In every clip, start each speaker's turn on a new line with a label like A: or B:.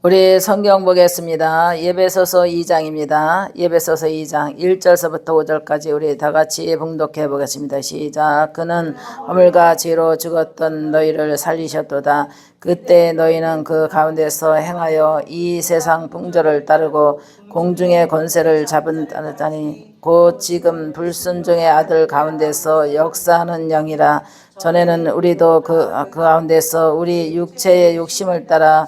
A: 우리 성경 보겠습니다. 에베소서 2장입니다. 에베소서 2장 1절서부터 5절까지 우리 다 같이 봉독해 보겠습니다. 시작. 그는 허물과 죄로 죽었던 너희를 살리셨도다. 그때 너희는 그 가운데서 행하여 이 세상 풍조를 따르고 공중의 권세를 잡은 따르자니 곧 지금 불순종의 아들 가운데서 역사하는 영이라. 전에는 우리도 그 가운데서 우리 육체의 욕심을 따라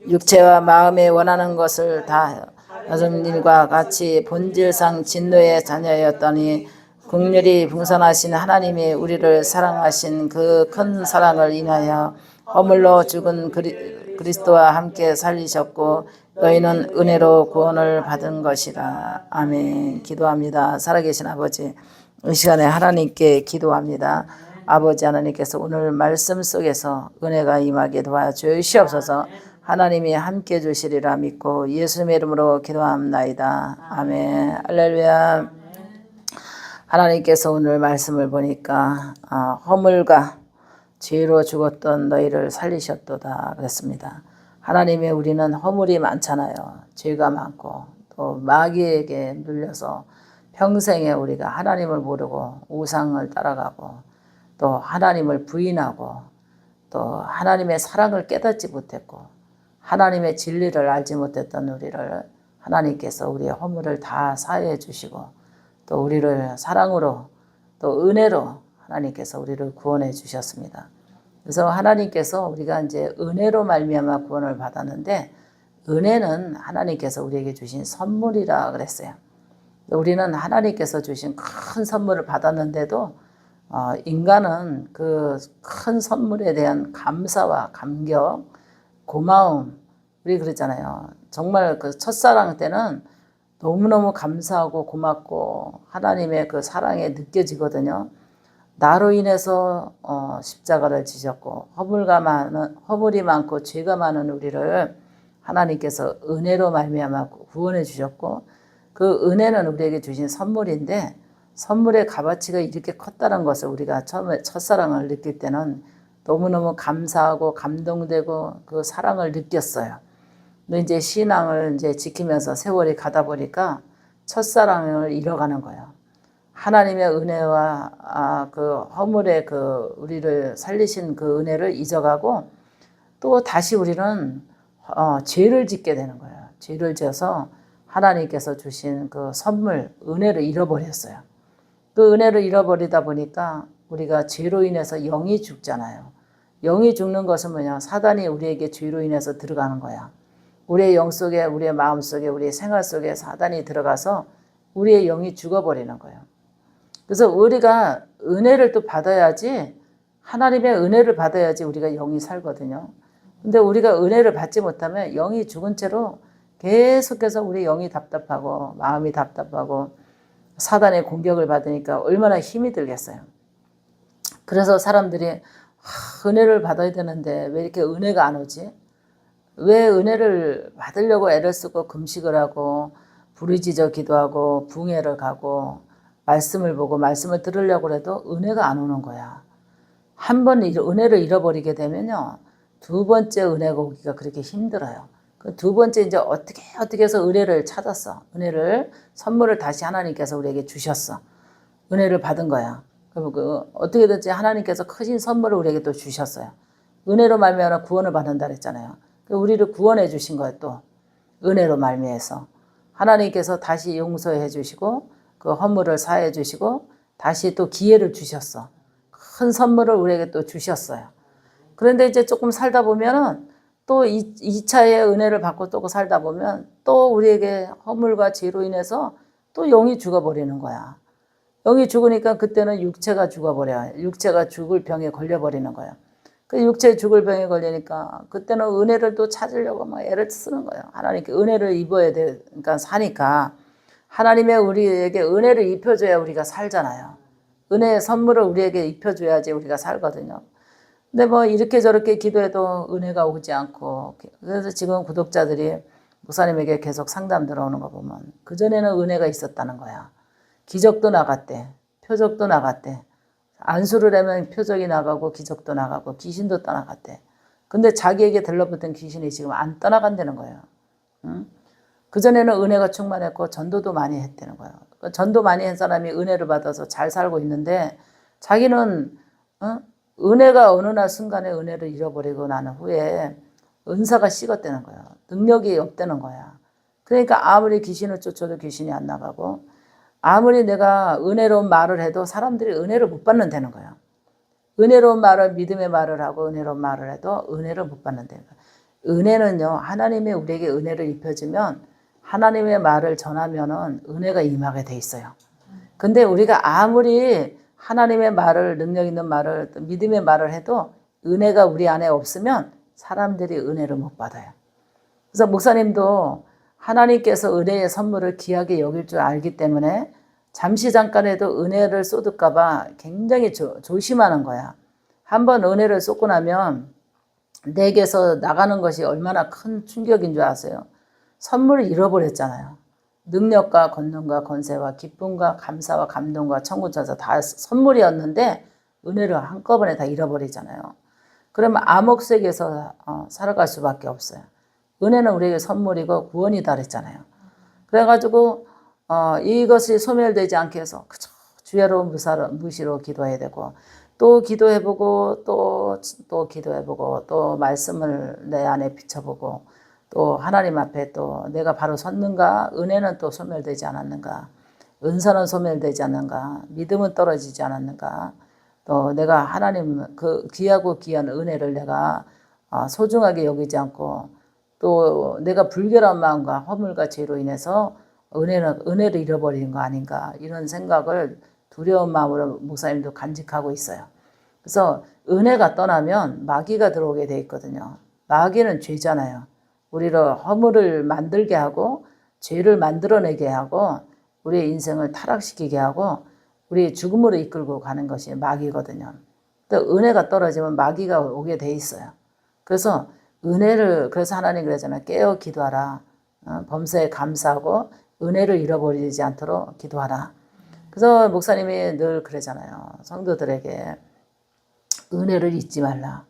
A: 육체와 마음에 원하는 것을 다 하던 일과 같이 본질상 진노의 자녀였더니 긍휼히 풍성하신 하나님이 우리를 사랑하신 그 큰 사랑을 인하여 허물로 죽은 그리스도와 함께 살리셨고 너희는 은혜로 구원을 받은 것이라. 아멘. 기도합니다. 살아계신 아버지, 이 시간에 하나님께 기도합니다. 아버지 하나님께서 오늘 말씀 속에서 은혜가 임하게 도와주시옵소서. 하나님이 함께 주시리라 믿고 예수님의 이름으로 기도합나이다. 아멘. 할렐루야. 하나님께서 오늘 말씀을 보니까 허물과 죄로 죽었던 너희를 살리셨도다 그랬습니다. 하나님의 우리는 허물이 많잖아요. 죄가 많고 또 마귀에게 눌려서 평생에 우리가 하나님을 모르고 우상을 따라가고 또 하나님을 부인하고 또 하나님의 사랑을 깨닫지 못했고 하나님의 진리를 알지 못했던 우리를 하나님께서 우리의 허물을 다 사해 주시고 또 우리를 사랑으로 또 은혜로 하나님께서 우리를 구원해 주셨습니다. 그래서 하나님께서 우리가 이제 은혜로 말미암아 구원을 받았는데 은혜는 하나님께서 우리에게 주신 선물이라 그랬어요. 우리는 하나님께서 주신 큰 선물을 받았는데도 인간은 그 큰 선물에 대한 감사와 감격, 고마움, 우리 그랬잖아요. 정말 그 첫사랑 때는 너무너무 감사하고 고맙고 하나님의 그 사랑에 느껴지거든요. 나로 인해서 십자가를 지셨고 허물이 많고 죄가 많은 우리를 하나님께서 은혜로 말미암아 구원해 주셨고 그 은혜는 우리에게 주신 선물인데 선물의 값어치가 이렇게 컸다는 것을 우리가 처음에 첫사랑을 느낄 때는 너무너무 감사하고 감동되고 그 사랑을 느꼈어요. 근데 이제 신앙을 이제 지키면서 세월이 가다 보니까 첫사랑을 잃어가는 거예요. 하나님의 은혜와 그 허물의 그 우리를 살리신 그 은혜를 잊어가고 또 다시 우리는 죄를 짓게 되는 거예요. 죄를 지어서 하나님께서 주신 그 선물, 은혜를 잃어버렸어요. 그 은혜를 잃어버리다 보니까 우리가 죄로 인해서 영이 죽잖아요. 영이 죽는 것은 뭐냐? 사단이 우리에게 죄로 인해서 들어가는 거야. 우리의 영 속에, 우리의 마음 속에, 우리의 생활 속에 사단이 들어가서 우리의 영이 죽어버리는 거예요. 그래서 우리가 은혜를 또 받아야지, 하나님의 은혜를 받아야지 우리가 영이 살거든요. 근데 우리가 은혜를 받지 못하면 영이 죽은 채로 계속해서 우리 영이 답답하고 마음이 답답하고 사단의 공격을 받으니까 얼마나 힘이 들겠어요. 그래서 사람들이 은혜를 받아야 되는데 왜 이렇게 은혜가 안 오지? 왜 은혜를 받으려고 애를 쓰고 금식을 하고 부르짖어 기도하고 붕해를 가고 말씀을 보고 말씀을 들으려고 해도 은혜가 안 오는 거야. 한 번 은혜를 잃어버리게 되면요. 두 번째 은혜가 오기가 그렇게 힘들어요. 그 두 번째 이제 어떻게 해서 은혜를 찾았어. 은혜를 선물을 다시 하나님께서 우리에게 주셨어. 은혜를 받은 거야. 그럼 어떻게든지 하나님께서 크신 선물을 우리에게 또 주셨어요. 은혜로 말미암아 구원을 받는다 그랬잖아요. 우리를 구원해 주신 거예요. 또 은혜로 말미암아서 하나님께서 다시 용서해 주시고 그 허물을 사해 주시고 다시 또 기회를 주셨어. 큰 선물을 우리에게 또 주셨어요. 그런데 이제 조금 살다 보면은 또 2차의 은혜를 받고 또 살다 보면 또 우리에게 허물과 죄로 인해서 또 영이 죽어버리는 거야. 영이 죽으니까 그때는 육체가 죽어버려요. 육체가 죽을 병에 걸려버리는 거예요. 그 육체 죽을 병에 걸리니까 그때는 은혜를 또 찾으려고 막 애를 쓰는 거예요. 하나님께 은혜를 입어야 되니까 사니까 하나님의 우리에게 은혜를 입혀줘야 우리가 살잖아요. 은혜의 선물을 우리에게 입혀줘야지 우리가 살거든요. 근데 뭐 이렇게 저렇게 기도해도 은혜가 오지 않고 그래서 지금 구독자들이 목사님에게 계속 상담 들어오는 거 보면 그전에는 은혜가 있었다는 거야. 기적도 나갔대. 표적도 나갔대. 안수를 하면 표적이 나가고 기적도 나가고 귀신도 떠나갔대. 근데 자기에게 들러붙은 귀신이 지금 안 떠나간다는 거예요. 응? 그전에는 은혜가 충만했고 전도도 많이 했다는 거예요. 전도 많이 한 사람이 은혜를 받아서 잘 살고 있는데 자기는 은혜가 어느 날 순간에 은혜를 잃어버리고 나는 후에 은사가 식었다는 거예요. 능력이 없다는 거야. 그러니까 아무리 귀신을 쫓아도 귀신이 안 나가고 아무리 내가 은혜로운 말을 해도 사람들이 은혜를 못 받는다는 거예요. 은혜로운 말을 믿음의 말을 하고 은혜로운 말을 해도 은혜를 못 받는다는 거예요. 은혜는요, 하나님이 우리에게 은혜를 입혀주면 하나님의 말을 전하면은 은혜가 임하게 돼 있어요. 근데 우리가 아무리 하나님의 말을, 능력 있는 말을, 믿음의 말을 해도 은혜가 우리 안에 없으면 사람들이 은혜를 못 받아요. 그래서 목사님도 하나님께서 은혜의 선물을 귀하게 여길 줄 알기 때문에 잠시 잠깐에도 은혜를 쏟을까 봐 굉장히 조심하는 거야. 한번 은혜를 쏟고 나면 내게서 나가는 것이 얼마나 큰 충격인 줄 아세요? 선물을 잃어버렸잖아요. 능력과 권능과 권세와 기쁨과 감사와 감동과 천군천사 다 선물이었는데 은혜를 한꺼번에 다 잃어버리잖아요. 그러면 암흑색에서 살아갈 수밖에 없어요. 은혜는 우리에게 선물이고 구원이다 그랬잖아요. 그래가지고 이것이 소멸되지 않게 해서 그저 주야로 무시로 기도해야 되고 또 기도해보고 또 기도해보고 또 말씀을 내 안에 비춰보고 또 하나님 앞에 또 내가 바로 섰는가, 은혜는 또 소멸되지 않았는가, 은사는 소멸되지 않는가, 믿음은 떨어지지 않았는가, 또 내가 하나님 그 귀하고 귀한 은혜를 내가 소중하게 여기지 않고 또 내가 불결한 마음과 허물과 죄로 인해서 은혜를 잃어버리는 거 아닌가, 이런 생각을 두려운 마음으로 목사님도 간직하고 있어요. 그래서 은혜가 떠나면 마귀가 들어오게 돼 있거든요. 마귀는 죄잖아요. 우리를 허물을 만들게 하고 죄를 만들어내게 하고 우리의 인생을 타락시키게 하고 우리 죽음으로 이끌고 가는 것이 마귀거든요. 또 은혜가 떨어지면 마귀가 오게 돼 있어요. 그래서 그래서 하나님 그러잖아요. 깨어 기도하라. 범사에 감사하고 은혜를 잃어버리지 않도록 기도하라. 그래서 목사님이 늘 그러잖아요. 성도들에게 은혜를 잊지 말라.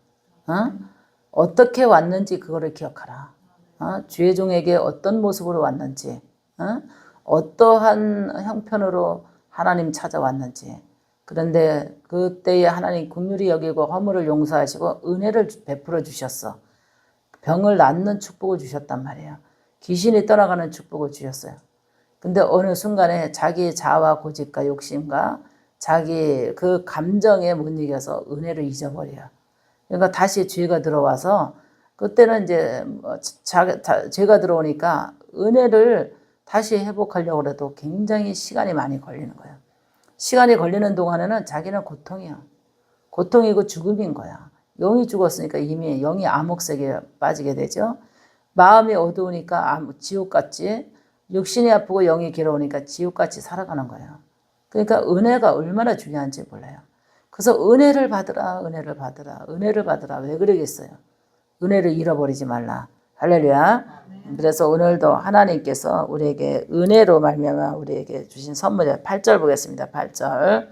A: 어떻게 왔는지 그거를 기억하라. 주의 종에게 어떤 모습으로 왔는지, 어떠한 형편으로 하나님 찾아왔는지. 그런데 그때에 하나님 긍휼히 여기고 허물을 용서하시고 은혜를 베풀어 주셨어. 병을 낫는 축복을 주셨단 말이에요. 귀신이 떠나가는 축복을 주셨어요. 근데 어느 순간에 자기 자아와 고집과 욕심과 자기 그 감정에 못 이겨서 은혜를 잊어버려요. 그러니까 다시 죄가 들어와서 그때는 이제 죄가 들어오니까 은혜를 다시 회복하려고 해도 굉장히 시간이 많이 걸리는 거예요. 시간이 걸리는 동안에는 자기는 고통이야. 고통이고 죽음인 거야. 영이 죽었으니까 이미 영이 암흑색에 빠지게 되죠. 마음이 어두우니까 지옥같이, 육신이 아프고 영이 괴로우니까 지옥같이 살아가는 거예요. 그러니까 은혜가 얼마나 중요한지 몰라요. 그래서 은혜를 받으라, 은혜를 받으라, 은혜를 받으라. 왜 그러겠어요? 은혜를 잃어버리지 말라. 할렐루야. 그래서 오늘도 하나님께서 우리에게 은혜로 말미암아 우리에게 주신 선물이에요. 8절 보겠습니다. 8절.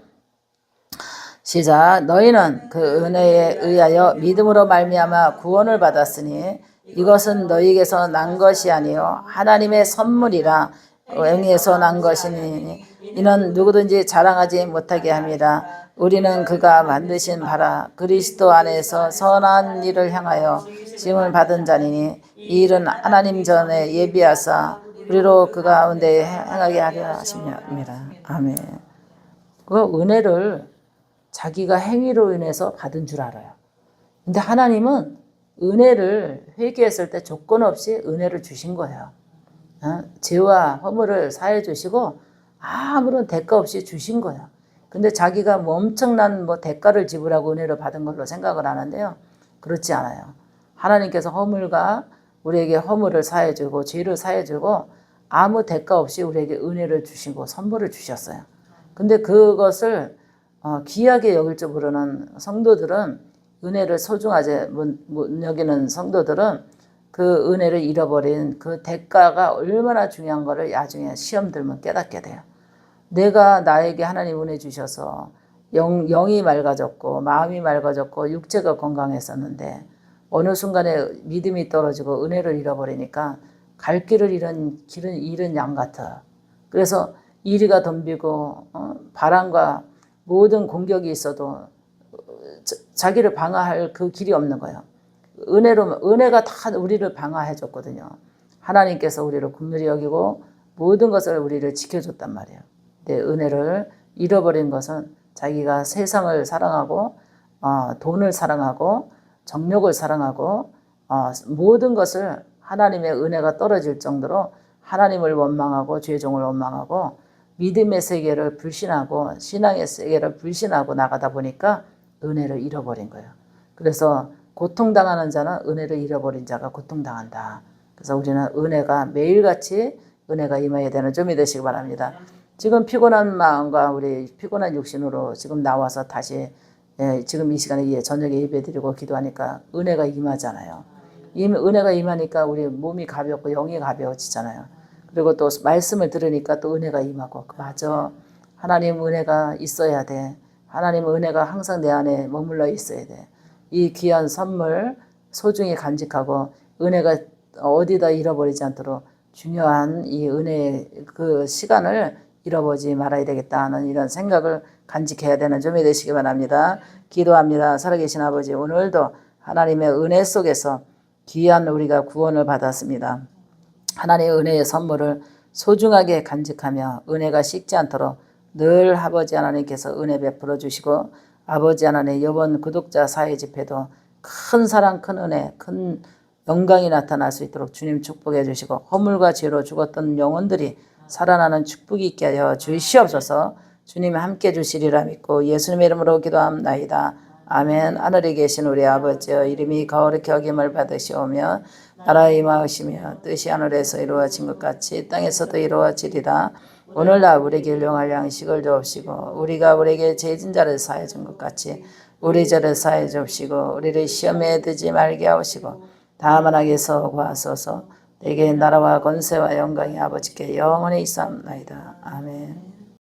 A: 시작. 너희는 그 은혜에 의하여 믿음으로 말미암아 구원을 받았으니 이것은 너희에게서 난 것이 아니요 하나님의 선물이라. 영에서 난 것이니 이는 누구든지 자랑하지 못하게 함이라. 우리는 그가 만드신 바라 그리스도 안에서 선한 일을 향하여 지음을 받은 자니니 이 일은 하나님 전에 예비하사 우리로 그 가운데 행하게 하려 하심이라. 아멘. 그 은혜를 자기가 행위로 인해서 받은 줄 알아요. 근데 하나님은 은혜를 회개했을 때 조건 없이 은혜를 주신 거예요. 죄와 허물을 사해 주시고 아무런 대가 없이 주신 거예요. 근데 자기가 뭐 엄청난 대가를 지불하고 은혜를 받은 걸로 생각을 하는데요. 그렇지 않아요. 하나님께서 우리에게 허물을 사해 주고 죄를 사해 주고 아무 대가 없이 우리에게 은혜를 주시고 선물을 주셨어요. 근데 그것을 귀하게 여길 줄 모르는 성도들은, 은혜를 소중하게 못 여기는 성도들은 그 은혜를 잃어버린 그 대가가 얼마나 중요한 거를 나중에 시험 들면 깨닫게 돼요. 내가 나에게 하나님 은혜 주셔서 영이 맑아졌고 마음이 맑아졌고 육체가 건강했었는데 어느 순간에 믿음이 떨어지고 은혜를 잃어버리니까 갈 길을 잃은 양 같아. 그래서 이리가 덤비고 바람과 모든 공격이 있어도 자기를 방어할 그 길이 없는 거예요. 은혜가 다 우리를 방어해 줬거든요. 하나님께서 우리를 긍휼히 여기고 모든 것을 우리를 지켜줬단 말이에요. 근데 은혜를 잃어버린 것은 자기가 세상을 사랑하고 돈을 사랑하고 정욕을 사랑하고 모든 것을 하나님의 은혜가 떨어질 정도로 하나님을 원망하고 죄종을 원망하고 믿음의 세계를 불신하고 신앙의 세계를 불신하고 나가다 보니까 은혜를 잃어버린 거예요. 그래서 고통당하는 자는 은혜를 잃어버린 자가 고통당한다. 그래서 우리는 은혜가 매일같이 은혜가 임해야 되는 점이 되시기 바랍니다. 지금 피곤한 마음과 우리 피곤한 육신으로 지금 나와서 다시 지금 이 시간에 저녁에 예배드리고 기도하니까 은혜가 임하잖아요. 은혜가 임하니까 우리 몸이 가볍고 영이 가벼워지잖아요. 그리고 또 말씀을 들으니까 또 은혜가 임하고 맞아. 하나님 은혜가 있어야 돼. 하나님 은혜가 항상 내 안에 머물러 있어야 돼. 이 귀한 선물 소중히 간직하고 은혜가 어디다 잃어버리지 않도록 중요한 이 은혜의 그 시간을 잃어버리지 말아야 되겠다는 이런 생각을 간직해야 되는 점이 되시기 바랍니다. 기도합니다. 살아계신 아버지, 오늘도 하나님의 은혜 속에서 귀한 우리가 구원을 받았습니다. 하나님의 은혜의 선물을 소중하게 간직하며 은혜가 식지 않도록 늘 아버지 하나님께서 은혜 베풀어 주시고 아버지 하나님 이번 구독자 사회 집회도 큰 사랑, 큰 은혜, 큰 영광이 나타날 수 있도록 주님 축복해 주시고 허물과 죄로 죽었던 영혼들이 살아나는 축복이 있게 하여 주시옵소서. 주님이 함께 주시리라 믿고 예수님의 이름으로 기도합나이다. 아멘. 하늘에 계신 우리 아버지여 이름이 거룩히 여김을 받으시오며 나라에 임하시며 뜻이 하늘에서 이루어진 것 같이 땅에서도 이루어지리라. 오늘날 우리에게 일용할 양식을 주옵시고 우리가 우리에게 죄진 자를 사해 준 것 같이 우리 죄를 사해 주옵시고 우리를 시험에 들지 말게 하옵시고 다만 악에서 구하소서. 내게 나라와 권세와 영광이 아버지께 영원히 있사옵나이다. 아멘.